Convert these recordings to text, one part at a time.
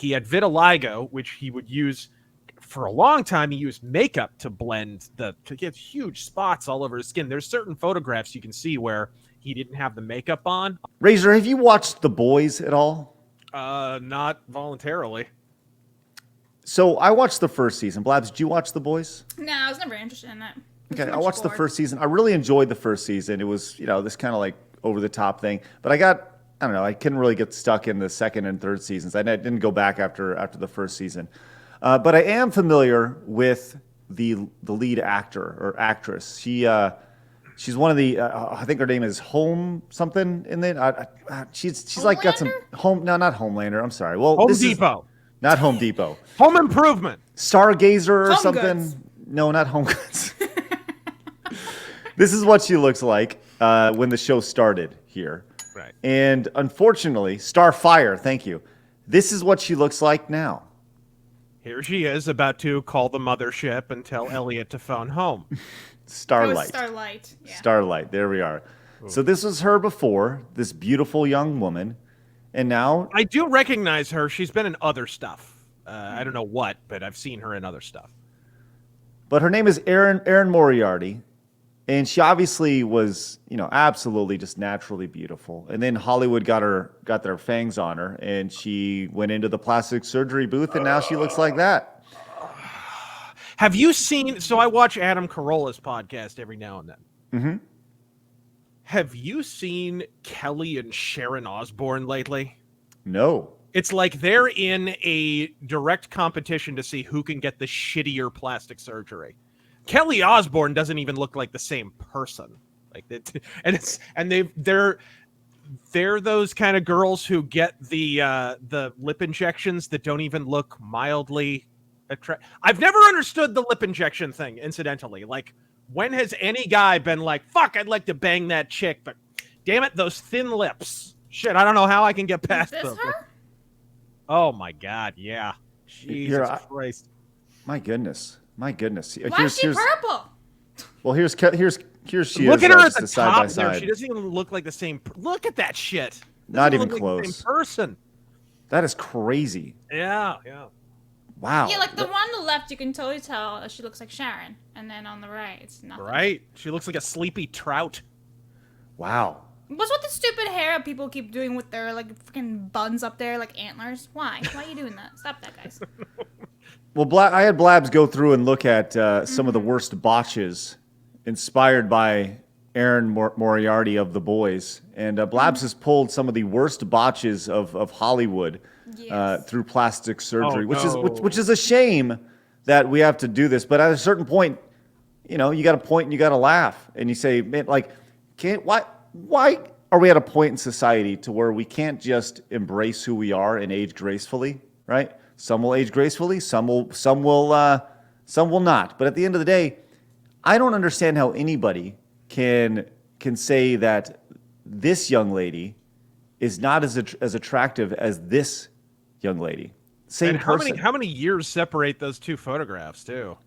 He had vitiligo, which he would use for a long time. He used makeup to blend to get huge spots all over his skin. There's certain photographs you can see where he didn't have the makeup on. Razor, have you watched The Boys at all? Not voluntarily. So I watched the first season. Blabs, did you watch The Boys? No, I was never interested in it. Okay, I watched the first season. I really enjoyed the first season. It was, this kind of like over the top thing. But I don't know, I couldn't really get stuck in the second and third seasons. I didn't go back after the first season. But I am familiar with the lead actor or actress. She's one of the, I think her name is Home something in it. She's like got some not Homelander. I'm sorry. Well, Home Depot. Not Home Depot. Home Improvement. Stargazer or Home something. Goods. No, not Home Goods. This is what she looks like when the show started here. Right. And unfortunately, Starfire, thank you. This is what she looks like now. Here she is about to call the mothership and tell Elliot to phone home. Starlight. Starlight. Yeah. Starlight. There we are. Ooh. So this was her before, this beautiful young woman. And now... I do recognize her. She's been in other stuff. I don't know what, but I've seen her in other stuff. But her name is Erin Moriarty. And she obviously was, absolutely just naturally beautiful. And then Hollywood got their fangs on her, and she went into the plastic surgery booth, and now she looks like that. Have you seen? So I watch Adam Carolla's podcast every now and then. Mm-hmm. Have you seen Kelly and Sharon Osbourne lately? No. It's like they're in a direct competition to see who can get the shittier plastic surgery. Kelly Osbourne doesn't even look like the same person. They're those kind of girls who get the lip injections that don't even look mildly attractive. I've never understood the lip injection thing, incidentally. Like, when has any guy been like, fuck, I'd like to bang that chick, but damn it, those thin lips. Shit, I don't know how I can get past them. Is this her? Oh my God, yeah. Jesus Christ. My goodness. Why is she purple? Well, here's she. Look at her at the side top by there. side. She doesn't even look like the same. Look at that shit. Not even look close. Like the same person. That is crazy. Yeah. Wow. Yeah, like the one on the left, you can totally tell she looks like Sharon, and then on the right, it's nothing. Right. She looks like a sleepy trout. Wow. What's with the stupid hair people keep doing with their like freaking buns up there, like antlers? Why? Why are you doing that? Stop that, guys. Well, I had Blabs go through and look at some of the worst botches inspired by Erin Moriarty of The Boys. And Blabs has pulled some of the worst botches of Hollywood through plastic surgery, which is a shame that we have to do this. But at a certain point, you got to point and you got to laugh. And you say, man, like, why are we at a point in society to where we can't just embrace who we are and age gracefully, right? Some will age gracefully, some will not. But at the end of the day, I don't understand how anybody can say that this young lady is not as attractive as this young lady. Same person. How many years separate those two photographs too?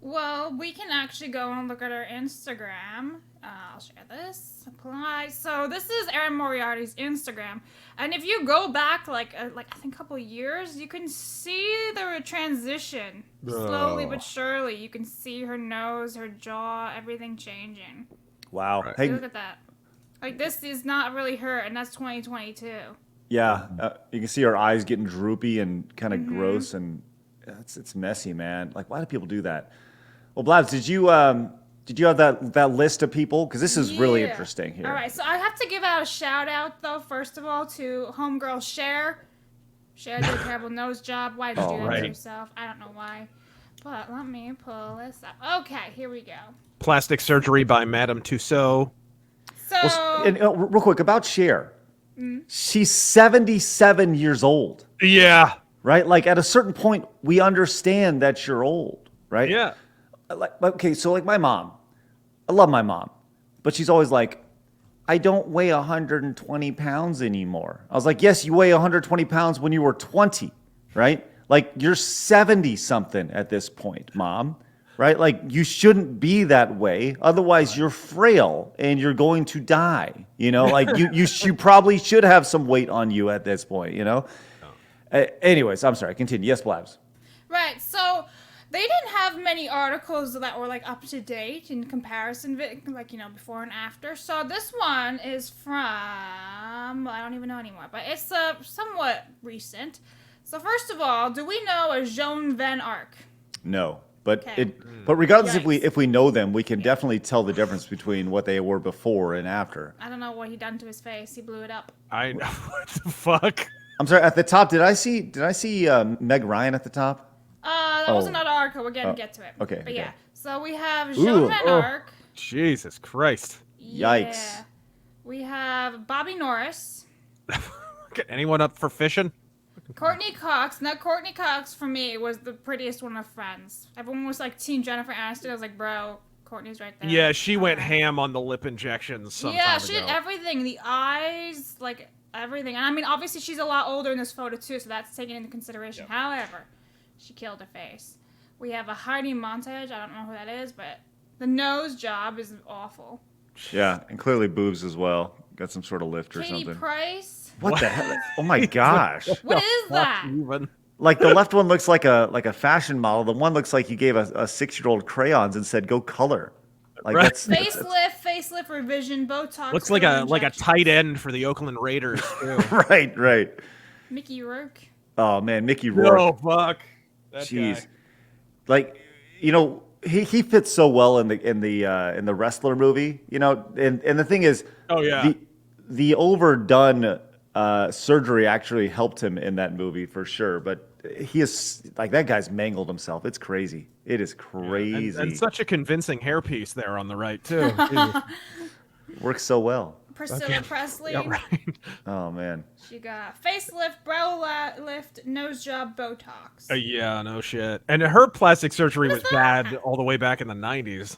Well, we can actually go and look at her Instagram. I'll share this. Apply. So this is Erin Moriarty's Instagram, and if you go back like I think a couple years, you can see the transition slowly but surely. You can see her nose, her jaw, everything changing. Wow! Right. Hey, look at that. Like this is not really her, and that's 2022. Yeah, you can see her eyes getting droopy and kind of gross, and it's messy, man. Like, why do people do that? Well, Blabs, did you have that list of people? Because this is really interesting here. All right, so I have to give out a shout out though. First of all, to homegirl Cher. Cher did a terrible nose job. Why did you do that to yourself? I don't know why. But let me pull this up. Okay, here we go. Plastic surgery by Madame Tussauds. So, real quick about Cher. She's 77 years old. Yeah. Right? Like, at a certain point, we understand that you're old, right? Yeah. Okay, so like my mom, I love my mom, but she's always like, I don't weigh 120 pounds anymore. I was like, yes, you weigh 120 pounds when you were 20, right? Like, you're 70 something at this point, Mom, right? Like, you shouldn't be that way. Otherwise, you're frail and you're going to die. Like you probably should have some weight on you at this point, Anyways, I'm sorry. Continue. Yes, Blabs. Right, so they didn't have many articles that were like up to date in comparison, like, you know, before and after. So this one is from, I don't even know anymore, but it's somewhat recent. So first of all, do we know a Joan Van Ark? No, but Okay. but regardless Yikes. if we know them, we can definitely tell the difference between what they were before and after. I don't know what he done to his face. He blew it up. I know. What the fuck? I'm sorry. At the top, did I see Meg Ryan at the top? That was another article. We're gonna get to it. okay, But okay. yeah, so we have Joan Ooh. Van Oh. Ark. Jesus Christ. Yikes. Yeah. We have Bobby Norris. Get anyone up for fishing? Courtney Cox. Now, Courtney Cox, for me, was the prettiest one of Friends. Everyone was like, Team Jennifer Aniston. I was like, bro, Courtney's right there. Yeah, she went Alright. ham on the lip injections some Yeah, time she ago. did everything. The eyes, like, everything. And I mean, obviously, she's a lot older in this photo, too, so that's taken into consideration. However, she killed her face. We have a Heidi Montage. I don't know who that is, but the nose job is awful. Yeah, and clearly boobs as well. Got some sort of lift or Katie something. Price. What the hell? Oh my gosh! What is that? Even. Like the left one looks like a fashion model. The one looks like you gave a 6-year-old crayons and said, "Go color." Like Right. Facelift revision, Botox. Looks like filler a injections. tight end for the Oakland Raiders too. right. Mickey Rourke. Oh man, Mickey Rourke. Oh fuck. That Jeez. guy. Like, you know, he fits so well in the wrestler movie, you know, and the thing is, Oh, yeah. the overdone surgery actually helped him in that movie for sure. But he is like, that guy's mangled himself. It's crazy. It is crazy. And such a convincing hairpiece there on the right too. Jesus. Works so well. Priscilla Presley. Yeah, right. Oh man. She got facelift, brow lift, nose job, Botox. Yeah, no shit. And her plastic surgery What was is that? bad all the way back in the 90s.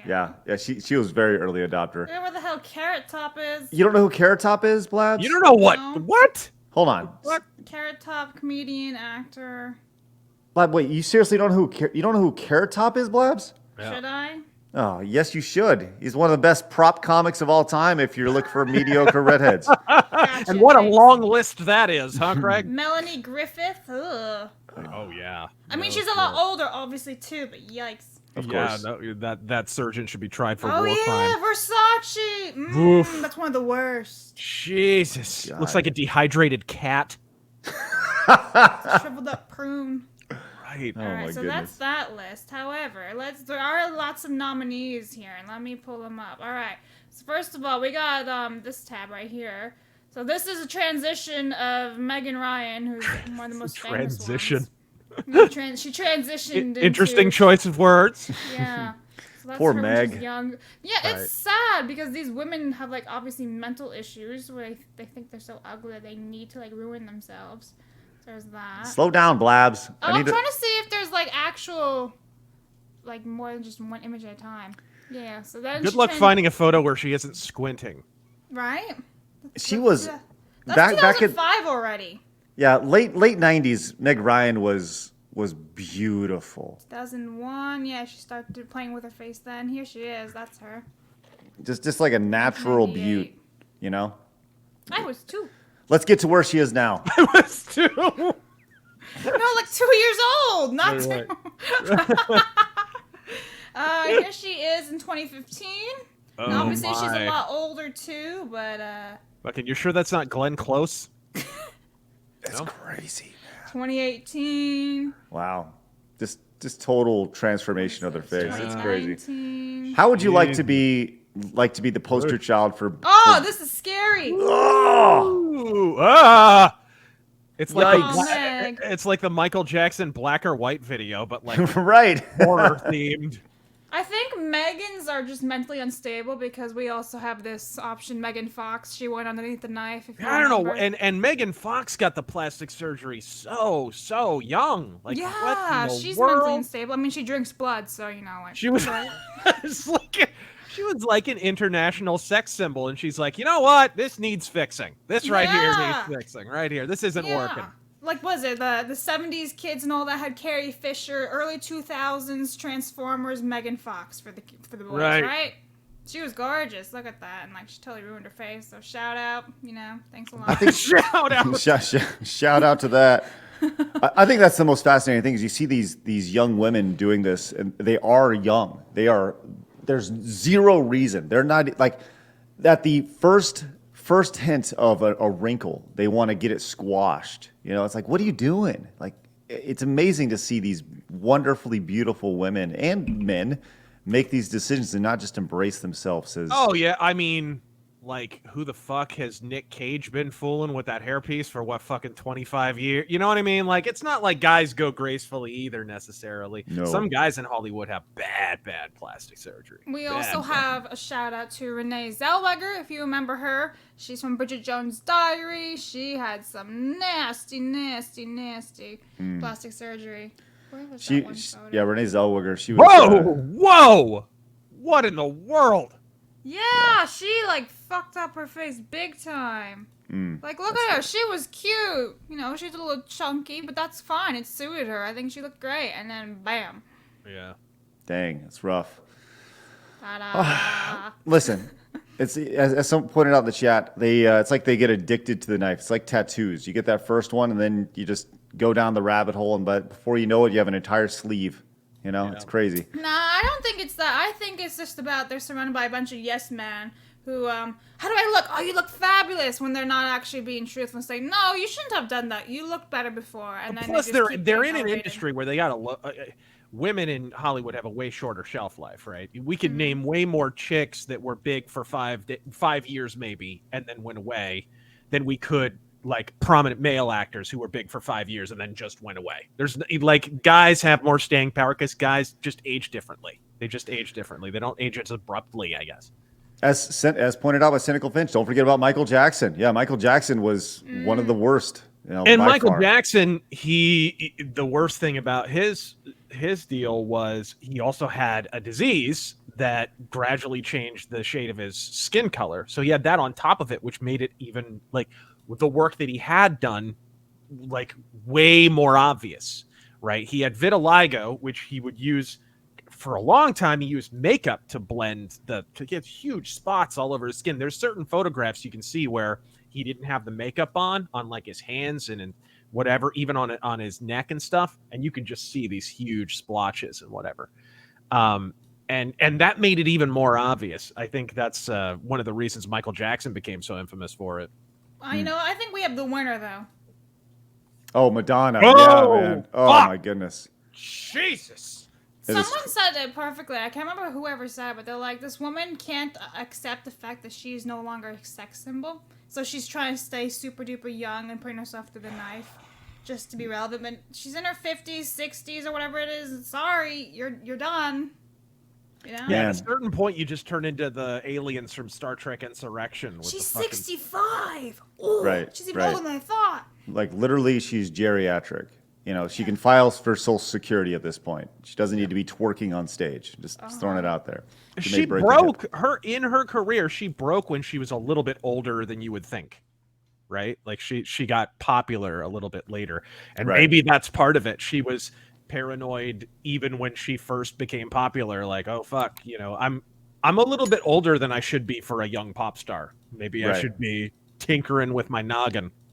Yeah. She was very early adopter. You know where the hell Carrot Top is? You don't know who Carrot Top is, Blabs? You don't know what? No. What? Hold on. What? Carrot Top, comedian, actor. Blab, wait, you seriously don't know who Carrot Top is, Blabs? Yeah. Should I? Oh, yes, you should. He's one of the best prop comics of all time if you're looking for mediocre redheads. Gotcha, And what a thanks. long list that is, huh, Craig? Melanie Griffith. Ugh. Oh yeah. I mean, she's a lot older, obviously, too, but yikes. Of Yeah, course. no, that surgeon should be tried for Oh, war yeah, crime. Versace. Oof. That's one of the worst. Jesus. God. Looks like a dehydrated cat. Shriveled up prune. Right. Oh, All right, my so goodness. that's that list. However, there are lots of nominees here, and let me pull them up. All right. So first of all, we got this tab right here. So this is a transition of Megan Ryan, who's one of the most famous Transition. ones. She transitioned. Interesting into, choice of words. Yeah. So that's Poor her when she's Meg. young. Yeah, Right. it's sad because these women have like obviously mental issues where they think they're so ugly that they need to like ruin themselves. There's that. Slow down, Blabs. Oh, I'm trying to see if there's like actual, like more than just one image at a time. Yeah. So then. Good luck finding a photo where she isn't squinting. Right. She was That's back in 2005 already. late 90s. Meg Ryan was beautiful. 2001. Yeah, she started playing with her face then. Here she is. That's her. Just like a natural 98. beaut, you know. I was 2. Let's get to where she is now. I was too. No, like 2 years old, not Right, 2. Here she is in 2015. Oh, Now, obviously, she's a my. lot older too, but Fucking, you sure that's not Glenn Close? That's No? crazy. 2018. Wow. Just total transformation of their face. It's crazy. 2019. How would you like to be the poster child for? Oh, this is scary. Oh! Ooh, ah! It's like Yikes. Oh, Meg. it's like the Michael Jackson black or white video, but like Right. horror themed. I think Megans are just mentally unstable because we also have this option, Megan Fox. She went underneath the knife. If you I don't know. remember. And Megan Fox got the plastic surgery so young. Like Yeah, what in the she's world? mentally unstable. I mean, she drinks blood, so you know. Like, She was it's like she was like an international sex symbol, and she's like, you know what? This needs fixing. This right here Yeah. needs fixing. Right here. This isn't working. Like, was it the 70s kids and all that had Carrie Fisher, early 2000s Transformers, Megan Fox for the boys, Right. right? She was gorgeous. Look at that. And like she totally ruined her face. So shout out, thanks a lot. I think Shout out. shout out to that. I think that's the most fascinating thing is you see these young women doing this, and they are young. There's zero reason. They're not like at the first hint of a wrinkle, they want to get it squashed. It's like, what are you doing? Like, it's amazing to see these wonderfully beautiful women and men make these decisions and not just embrace themselves as. Oh yeah, I mean, like, who the fuck has Nick Cage been fooling with that hairpiece for what, fucking 25 years? You know what I mean? Like, it's not like guys go gracefully either necessarily. No. Some guys in Hollywood have bad plastic surgery. We also have a shout out to Renee Zellweger, if you remember her. She's from Bridget Jones' Diary. She had some nasty plastic surgery. Where was that one photo? Yeah, Renee Zellweger. She was. Whoa! What in the world? Yeah, she like fucked up her face big time. Like, look at her. She was cute. She's a little chunky, but that's fine. It suited her. I think she looked great. And then, bam. Yeah. Dang, it's rough. Ta-da. Listen, it's as someone pointed out in the chat. It's like they get addicted to the knife. It's like tattoos. You get that first one, and then you just go down the rabbit hole, but before you know it, you have an entire sleeve. It's crazy. Nah, I don't think it's that. I think it's just about they're surrounded by a bunch of yes men who, how do I look? Oh, you look fabulous, when they're not actually being truthful and saying, no, you shouldn't have done that. You looked better before. And then plus, they're in an industry where they gotta look. Women in Hollywood have a way shorter shelf life, right? We could name way more chicks that were big for 5 years maybe and then went away than we could like prominent male actors who were big for 5 years and then just went away. There's like guys have more staying power because guys just age differently. They just age differently. They don't age as abruptly, I guess. As pointed out by Cynical Finch, don't forget about Michael Jackson. Yeah, Michael Jackson was one of the worst. And Michael Jackson, the worst thing about his deal was he also had a disease that gradually changed the shade of his skin color. So he had that on top of it, which made it even like the work that he had done like way more obvious, right? He had vitiligo, which he would use for a long time. He used makeup to blend to get huge spots all over his skin. There's certain photographs you can see where he didn't have the makeup on like his hands and whatever, even on his neck and stuff. And you can just see these huge splotches and whatever. And that made it even more obvious. I think that's one of the reasons Michael Jackson became so infamous for it. I think we have the winner, though. Oh, Madonna. Oh, yeah, man. Oh, fuck. My goodness. Jesus. Someone said it perfectly. I can't remember whoever said it, but they're like, this woman can't accept the fact that she's no longer a sex symbol. So she's trying to stay super duper young and putting herself through the knife just to be relevant. But she's in her 50s, 60s, or whatever it is. Sorry, you're done. Yeah, at a certain point, you just turn into the aliens from Star Trek Insurrection. She's 65. Ooh, right, she's even older than I thought. Like, literally, she's geriatric. She can file for Social Security at this point. She doesn't need to be twerking on stage. Just throwing it out there. She broke in her career. She broke when she was a little bit older than you would think, right? Like she got popular a little bit later, and maybe that's part of it. She was paranoid even when she first became popular. Like, oh fuck, I'm a little bit older than I should be for a young pop star. Maybe I should be tinkering with my noggin.